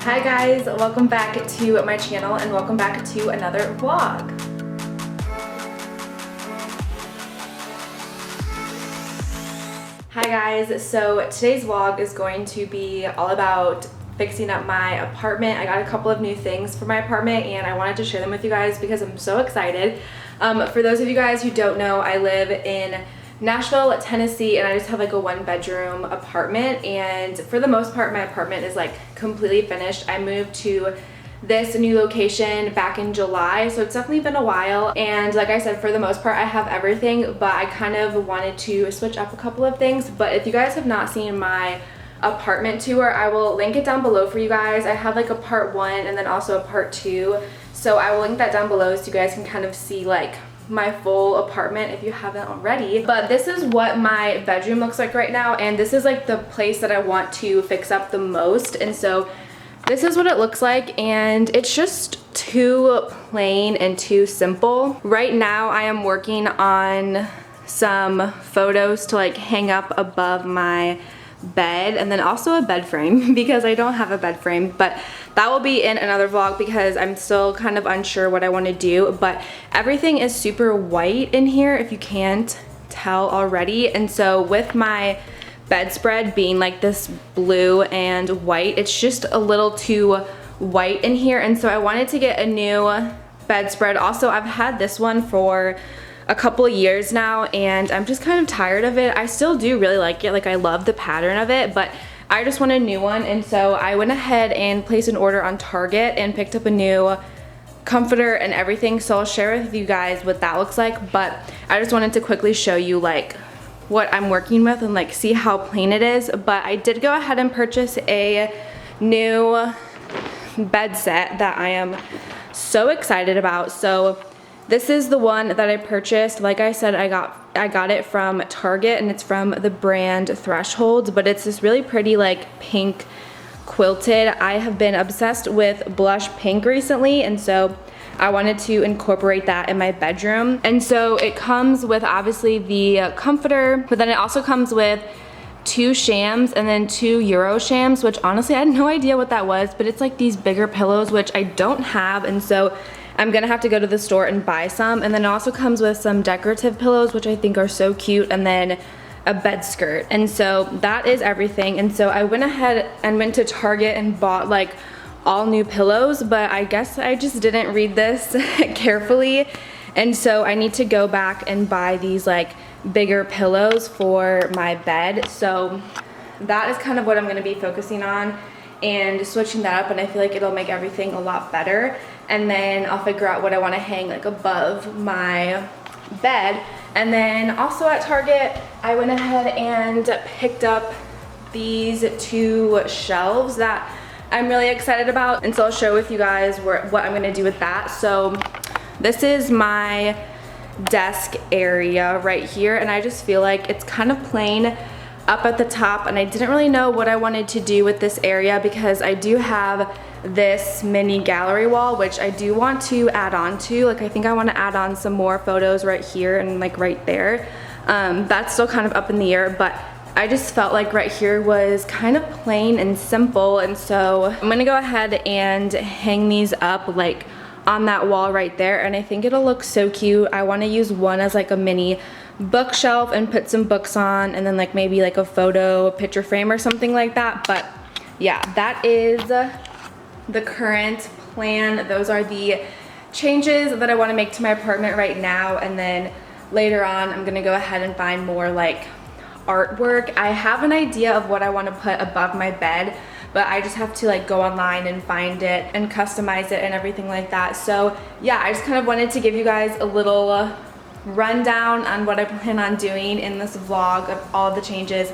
Hi guys, welcome back to my channel and welcome back to another vlog. Hi guys, so today's vlog is going to be all about fixing up my apartment. I got a couple of new things for my apartment and I wanted to share them with you guys because I'm so excited. For those of you guys who don't know, I live in Nashville, Tennessee, and I just have like a 1-bedroom apartment, and for the most part my apartment is like completely finished. I moved to this new location back in July, so it's definitely been a while, and like I said, for the most part I have everything, but I kind of wanted to switch up a couple of things. But if you guys have not seen my apartment tour, I will link it down below for you guys. I have like a part 1 and then also a part 2, so I will link that down below so you guys can kind of see like my full apartment if you haven't already. But this is what my bedroom looks like right now, and this is like the place that I want to fix up the most. And so this is what it looks like, and it's just too plain and too simple. Right now I am working on some photos to like hang up above my bed, and then also a bed frame because I don't have a bed frame, but that will be in another vlog because I'm still kind of unsure what I want to do. But everything is super white in here if you can't tell already, and so with my bedspread being like this blue and white, it's just a little too white in here, and so I wanted to get a new bedspread. Also, I've had this one for a couple of years now and I'm just kind of tired of it. I still do really like it, like I love the pattern of it, but I just want a new one. And so I went ahead and placed an order on Target and picked up a new comforter and everything, so I'll share with you guys what that looks like. But I just wanted to quickly show you like what I'm working with and like see how plain it is. But I did go ahead and purchase a new bed set that I am so excited about. So this is the one that I purchased. Like I said, I got it from Target, and it's from the brand Threshold, but it's this really pretty like pink quilted. I have been obsessed with blush pink recently, and so I wanted to incorporate that in my bedroom. And so it comes with obviously the comforter, but then it also comes with 2 shams and then 2 Euro shams, which honestly I had no idea what that was, but it's like these bigger pillows which I don't have, and so I'm gonna have to go to the store and buy some. And then it also comes with some decorative pillows which I think are so cute, and then a bed skirt. And so that is everything. And so I went ahead and went to Target and bought like all new pillows, but I guess I just didn't read this carefully, and so I need to go back and buy these like bigger pillows for my bed. So that is kind of what I'm gonna be focusing on and switching that up, and I feel like it'll make everything a lot better. And then I'll figure out what I want to hang like above my bed. And then also at Target, I went ahead and picked up these 2 shelves that I'm really excited about, and so I'll share with you guys what I'm going to do with that. So this is my desk area right here, and I just feel like it's kind of plain up at the top, and I didn't really know what I wanted to do with this area because I do have this mini gallery wall which I do want to add on to. Like I think I want to add on some more photos right here and like right there. That's still kind of up in the air, but I just felt like right here was kind of plain and simple, and so I'm gonna go ahead and hang these up like on that wall right there, and I think it'll look so cute. I want to use one as like a mini bookshelf and put some books on, and then like maybe like a photo picture frame or something like that. But yeah, that is the current plan. Those are the changes that I want to make to my apartment right now, and then later on I'm gonna go ahead and find more like artwork. I have an idea of what I want to put above my bed, but I just have to like go online and find it and customize it and everything like that. So yeah, I just kind of wanted to give you guys a little rundown on what I plan on doing in this vlog of all the changes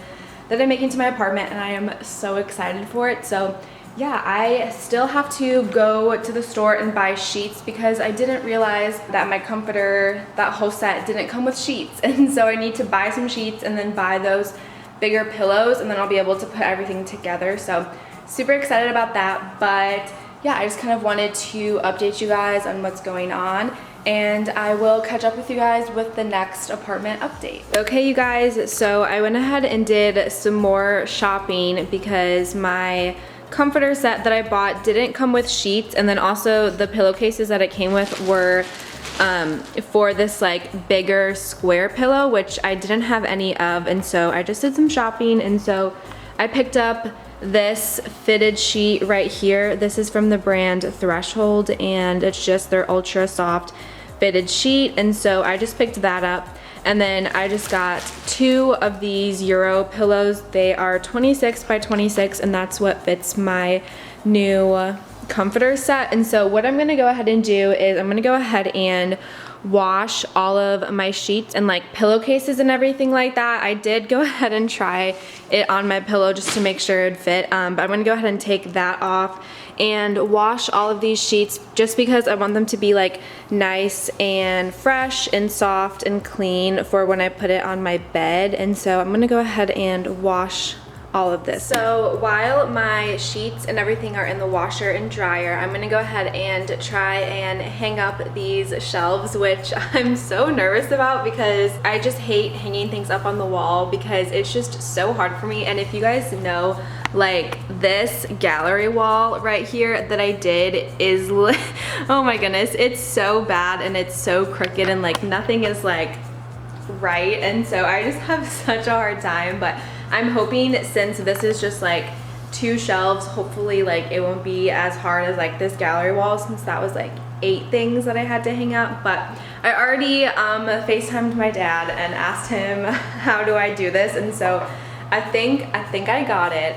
that I'm making to my apartment, and I am so excited for it. So yeah, I still have to go to the store and buy sheets because I didn't realize that my comforter, that whole set, didn't come with sheets, and so I need to buy some sheets and then buy those bigger pillows, and then I'll be able to put everything together. So super excited about that. But yeah, I just kind of wanted to update you guys on what's going on, and I will catch up with you guys with the next apartment update. Okay, you guys, so I went ahead and did some more shopping because my comforter set that I bought didn't come with sheets, and then also the pillowcases that it came with were for this like bigger square pillow, which I didn't have any of, and so I just did some shopping, and so I picked up this fitted sheet right here. This is from the brand Threshold, and it's just their ultra soft fitted sheet, and so I just picked that up. And then I just got 2 of these Euro pillows. They are 26 by 26, and that's what fits my new comforter set. And so what I'm gonna go ahead and do is I'm gonna go ahead and wash all of my sheets and like pillowcases and everything like that. I did go ahead and try it on my pillow just to make sure it'd fit, but I'm gonna go ahead and take that off and wash all of these sheets just because I want them to be like nice and fresh and soft and clean for when I put it on my bed. And so I'm gonna go ahead and wash all of this. So while my sheets and everything are in the washer and dryer, I'm gonna go ahead and try and hang up these shelves, which I'm so nervous about because I just hate hanging things up on the wall because it's just so hard for me. And if you guys know, like this gallery wall right here that I did is oh my goodness, it's so bad and it's so crooked and like nothing is like right, and so I just have such a hard time. But I'm hoping, since this is just like 2 shelves, hopefully like it won't be as hard as like this gallery wall, since that was like 8 things that I had to hang up. But I already FaceTimed my dad and asked him how do I do this, and so I think I got it.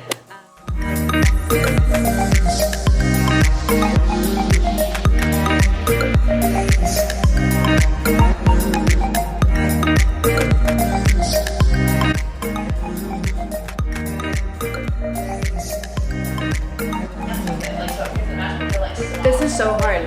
This is so hard.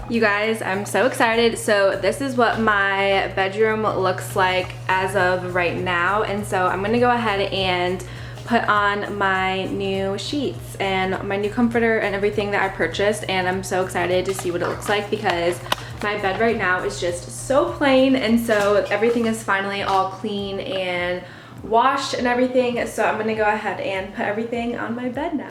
You guys, I'm so excited. So this is what my bedroom looks like as of right now, and so I'm gonna go ahead and put on my new sheets and my new comforter and everything that I purchased, and I'm so excited to see what it looks like because my bed right now is just so plain, and so everything is finally all clean and washed and everything. So I'm gonna go ahead and put everything on my bed now.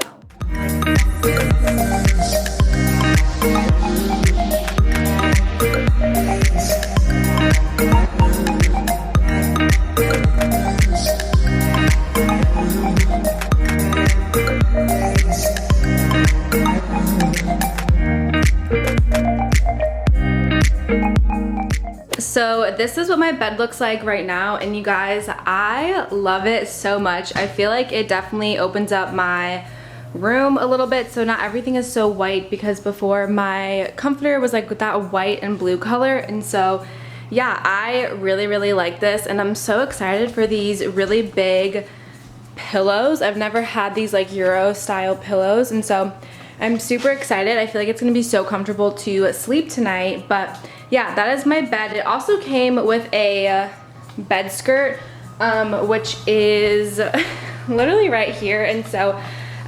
So this is what my bed looks like right now, and you guys, I love it so much. I feel like it definitely opens up my room a little bit, so not everything is so white, because before my comforter was like with that white and blue color. And so yeah, I really like this, and I'm so excited for these really big pillows. I've never had these like Euro style pillows, and so I'm super excited. I feel like it's gonna be so comfortable to sleep tonight. But yeah, that is my bed. It also came with a bed skirt, which is literally right here, and so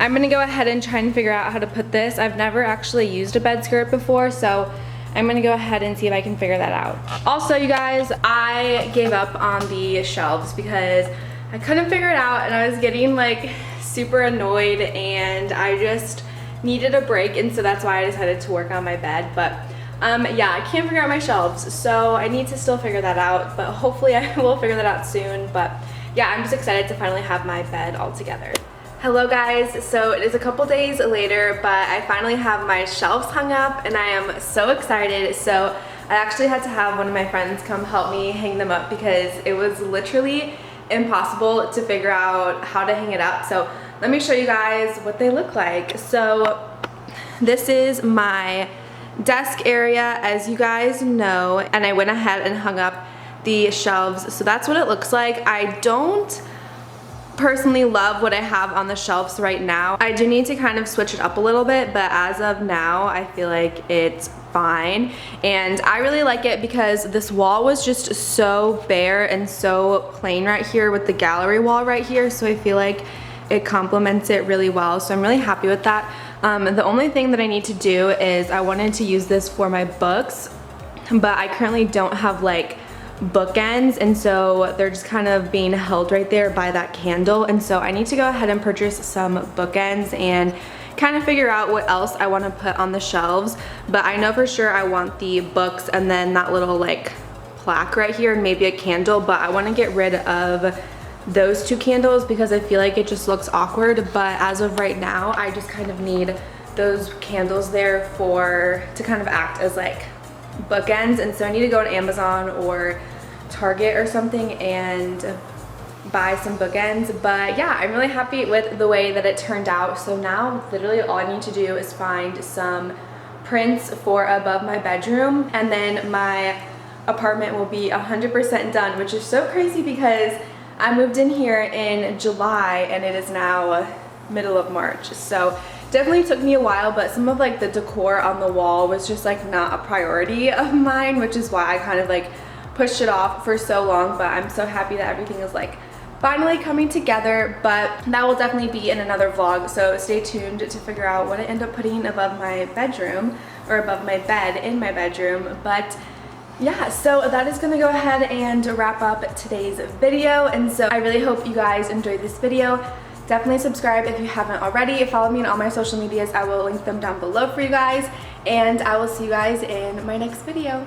I'm gonna go ahead and try and figure out how to put this. I've never actually used a bed skirt before, so I'm gonna go ahead and see if I can figure that out. Also, you guys, I gave up on the shelves because I couldn't figure it out, and I was getting like super annoyed, and I just needed a break, and so that's why I decided to work on my bed. But yeah, I can't figure out my shelves, so I need to still figure that out, but hopefully I will figure that out soon. But yeah, I'm just excited to finally have my bed all together. Hello guys, so it is a couple days later, but I finally have my shelves hung up, and I am so excited. So I actually had to have one of my friends come help me hang them up because it was literally impossible to figure out how to hang it up. So let me show you guys what they look like. So this is my desk area, as you guys know, and I went ahead and hung up the shelves. So that's what it looks like. I don't personally love what I have on the shelves right now. I do need to kind of switch it up a little bit, but as of now, I feel like it's fine. And I really like it because this wall was just so bare and so plain right here with the gallery wall right here. So I feel like it complements it really well. So I'm really happy with that. The only thing that I need to do is I wanted to use this for my books, but I currently don't have like bookends, and so they're just kind of being held right there by that candle. And so I need to go ahead and purchase some bookends and kind of figure out what else I want to put on the shelves. But I know for sure I want the books and then that little like plaque right here and maybe a candle, but I want to get rid of those two candles because I feel like it just looks awkward. But as of right now, I just kind of need those candles there to kind of act as like bookends. And so I need to go to Amazon or Target or something and buy some bookends. But yeah, I'm really happy with the way that it turned out. So now literally all I need to do is find some prints for above my bedroom, and then my apartment will be 100% done, which is so crazy because I moved in here in July and it is now middle of March. So definitely took me a while, but some of like the decor on the wall was just like not a priority of mine, which is why I kind of like pushed it off for so long. But I'm so happy that everything is like finally coming together. But that will definitely be in another vlog, so stay tuned to figure out what I end up putting above my bedroom or above my bed in my bedroom. But yeah, so that is gonna go ahead and wrap up today's video. And so I really hope you guys enjoyed this video. Definitely subscribe if you haven't already. Follow me on all my social medias. I will link them down below for you guys, and I will see you guys in my next video.